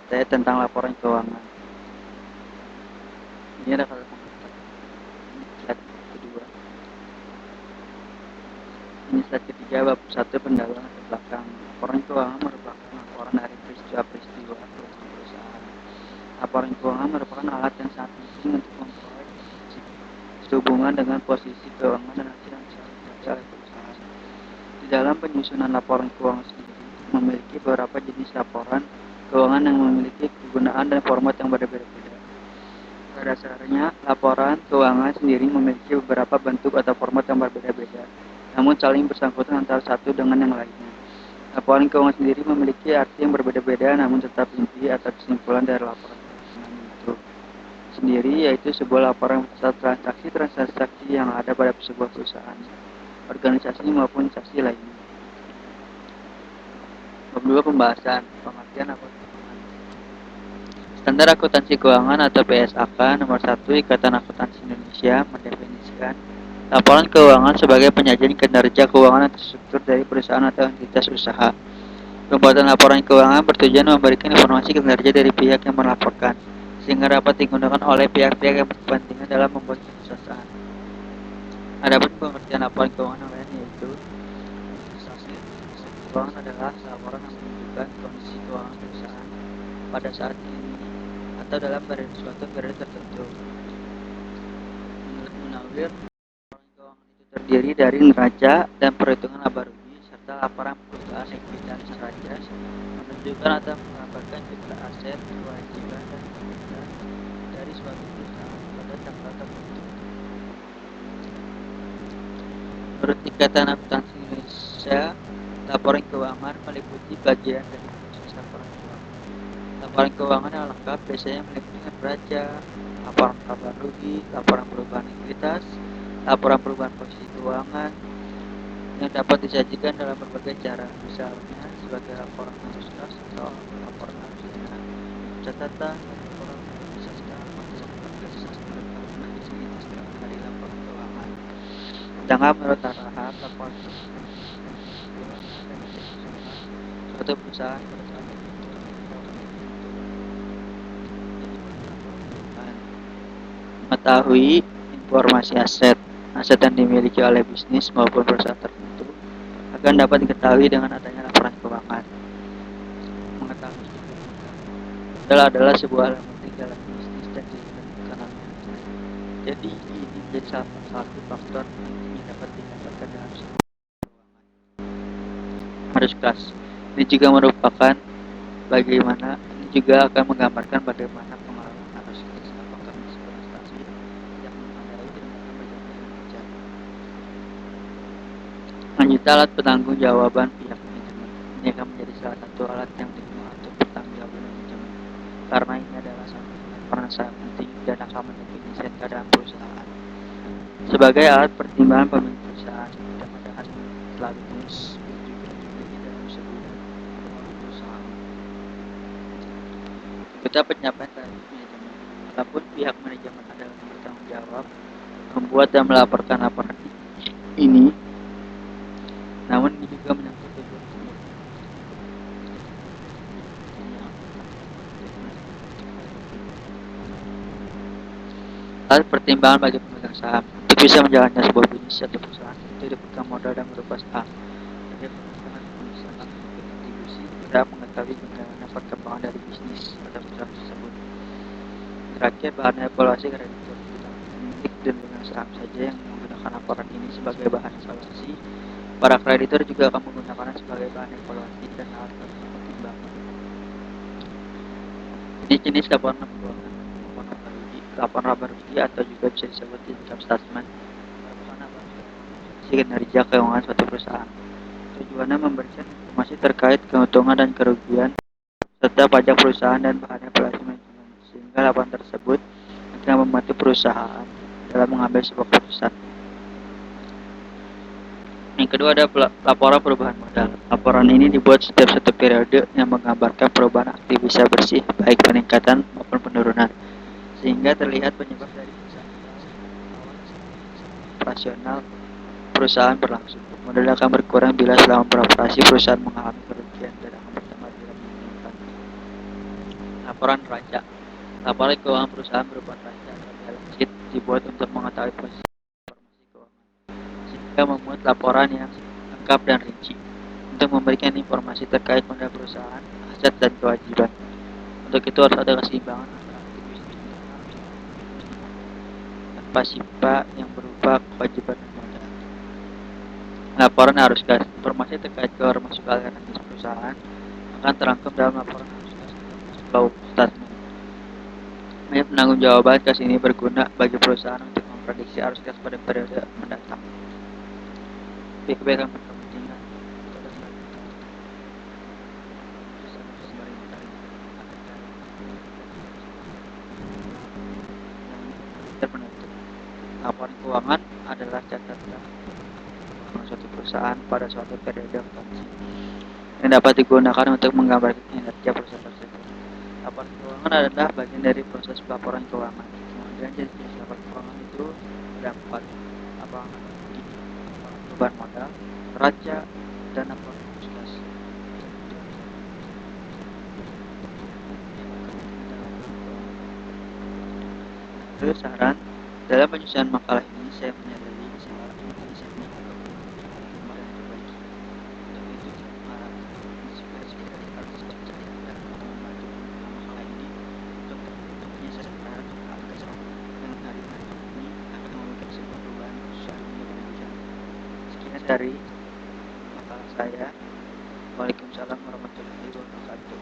tentang laporan keuangan. Ini ada kalau slide kedua. Ini slide ketiga bab 1 pendahuluan latar belakang. Laporan keuangan merupakan laporan dari peristiwa-peristiwa keuangan perusahaan. Laporan keuangan merupakan alat yang sangat penting untuk memperoleh sehubungan dengan posisi keuangan dan hasil yang bisa dicapai oleh perusahaan. Di dalam penyusunan laporan keuangan sendiri memiliki beberapa jenis laporan keuangan yang memiliki kegunaan dan format yang berbeda-beda. Pada dasarnya, laporan keuangan sendiri memiliki beberapa bentuk atau format yang berbeda-beda, namun saling bersangkutan antara satu dengan yang lainnya. Laporan keuangan sendiri memiliki arti yang berbeda-beda, namun tetap inti atau kesimpulan dari laporan keuangan itu sendiri, yaitu sebuah laporan atas transaksi yang ada pada sebuah perusahaan, organisasi maupun instansi lainnya. Bab 2 pembahasan pengertian akuntansi. Standar Akuntansi Keuangan atau PSAK nomor 1 Ikatan Akuntansi Indonesia mendefinisikan laporan keuangan sebagai penyajian kinerja keuangan atau struktur dari perusahaan atau entitas usaha. Pembuatan laporan keuangan bertujuan memberikan informasi kinerja dari pihak yang melaporkan, sehingga dapat digunakan oleh pihak-pihak yang berkepentingan dalam membuat keputusan. Adapun pengertian laporan keuangan yang lain yaitu stasiun keuangan adalah laporan yang menunjukkan kondisi keuangan perusahaan pada saat ini atau dalam suatu periode tertentu. Menurut Munawir, laporan keuangan itu terdiri dari neraca dan perhitungan laba rugi serta laporan perusahaan ekuitas neraca menunjukkan atau menggambarkan jumlah aset, kewajiban dan keuntungan dari suatu perusahaan pada tanggal tertentu. Menurut Ikatan Akuntansi Indonesia, laporan keuangan meliputi bagian dari proses laporan keuangan. Laporan keuangan yang lengkap biasanya meliputi neraca, laporan laba rugi, laporan perubahan ekuitas, laporan perubahan posisi keuangan yang dapat disajikan dalam berbagai cara, misalnya sebagai laporan arus kas atau laporan arus dana, catatan, dan laporan analisa secara dari laporan keuangan. Sedangkan menurut Arahan, laporan keuangan dan suatu perusahaan pada saat mengetahui informasi aset yang dimiliki oleh bisnis maupun perusahaan tertentu akan dapat diketahui dengan adanya laporan keuangan. Mengetahui modal adalah sebuah hal penting dalam bisnis dan ekonomi. Jadi ini menjadi salah satu faktor yang dapat didapatkan dalam sebuah keuangan. Arus kas ini juga merupakan ini juga akan menggambarkan bagaimana pengelolaan arus kas apakah sebuah stasiun yang memadai dan akan berjalan dengan lancar. Lanjut alat pertanggungjawaban pihak manajemen. Ini akan menjadi salah satu alat yang digunakan untuk pertanggungjawaban manajemen, karena ini adalah peran sangat penting dan akan mendefinisikan keadaan perusahaan. Sebagai alat pertimbangan pemilik perusahaan, mudah-mudahan selalu terus berjuang dalam sebuah perusahaan. Kita penyampaian dari manajemen. Walaupun pihak manajemen adalah yang bertanggung jawab membuat dan melaporkan laporan ini, namun ini juga menyangkut tujuan alat pertimbangan bagi pemegang saham. Untuk bisa menjalankan sebuah bisnis atau perusahaan itu dibutuhkan modal dan berupa saham. Jadi perusahaan bisa berkontribusi dalam mengetahui bagaimana perkembangan dari bisnis atau perusahaan tersebut. Terakhir, bahan evaluasi kreditur. Pemilik dan pemegang saham saja yang menggunakan laporan ini sebagai bahan evaluasi. Para kreditur juga akan menggunakannya sebagai bahan evaluasi dan alat pertimbangan. Jenis-jenis laporan keuangan. Laporan laba rugi atau juga bisa disebut income statement merupakan kinerja keuangan suatu perusahaan. Tujuannya memberikan informasi terkait keuntungan dan kerugian serta pajak perusahaan dan bahan evaluasi manajemen, sehingga laporan tersebut akan membantu perusahaan dalam mengambil sebuah keputusan. Yang kedua ada laporan perubahan modal. Laporan ini dibuat setiap satu periode yang menggambarkan perubahan aktif bisa bersih, baik peningkatan maupun penurunan, sehingga terlihat penyebab dari perusahaan operasional perusahaan berlangsung. Modal akan berkurang bila selama beroperasi perusahaan mengalami kerugian dan akan bertambah bila meningkat. Laporan neraca. Laporan keuangan perusahaan berupa neraca atau balance sheet dibuat untuk mengetahui posisi informasi keuangan, sehingga memuat laporan yang lengkap dan rinci untuk memberikan informasi terkait modal perusahaan, aset, dan kewajiban. Untuk itu harus ada keseimbangan antara aktivitas dan pasifa yang berupa kewajiban dan modal. Laporan arus kas. Informasi terkait keluar masuk aliran kas perusahaan akan terangkum dalam laporan arus kas atau flow statement. Penanggung-jawaban kas ini berguna bagi perusahaan untuk memprediksi arus kas pada periode mendatang. Kebaikan berkepentingan penutup. Laporan keuangan adalah catatan suatu perusahaan pada suatu periode akuntansi yang dapat digunakan untuk menggambarkan kinerja perusahaan tersebut. Laporan keuangan adalah bagian dari proses pelaporan keuangan. Kemudian jenis laporan keuangan itu ada 4: laporan perubahan modal, neraca, dan laporan arus kas. Lalu saran, dalam penyusunan makalah ini saya menyadari kesalahan yang saya melakukan yang terbaik. Untuk itu saya mengharapkan inspirasi dari artis saya dan membantu makalah ini untuk menyelesaikan agar dengan hari-hari ini akan memberikan sebuah perubahan sosial dunia pendidikan. Sekian dari makalah saya. Waalaikumsalam warahmatullahi wabarakatuh.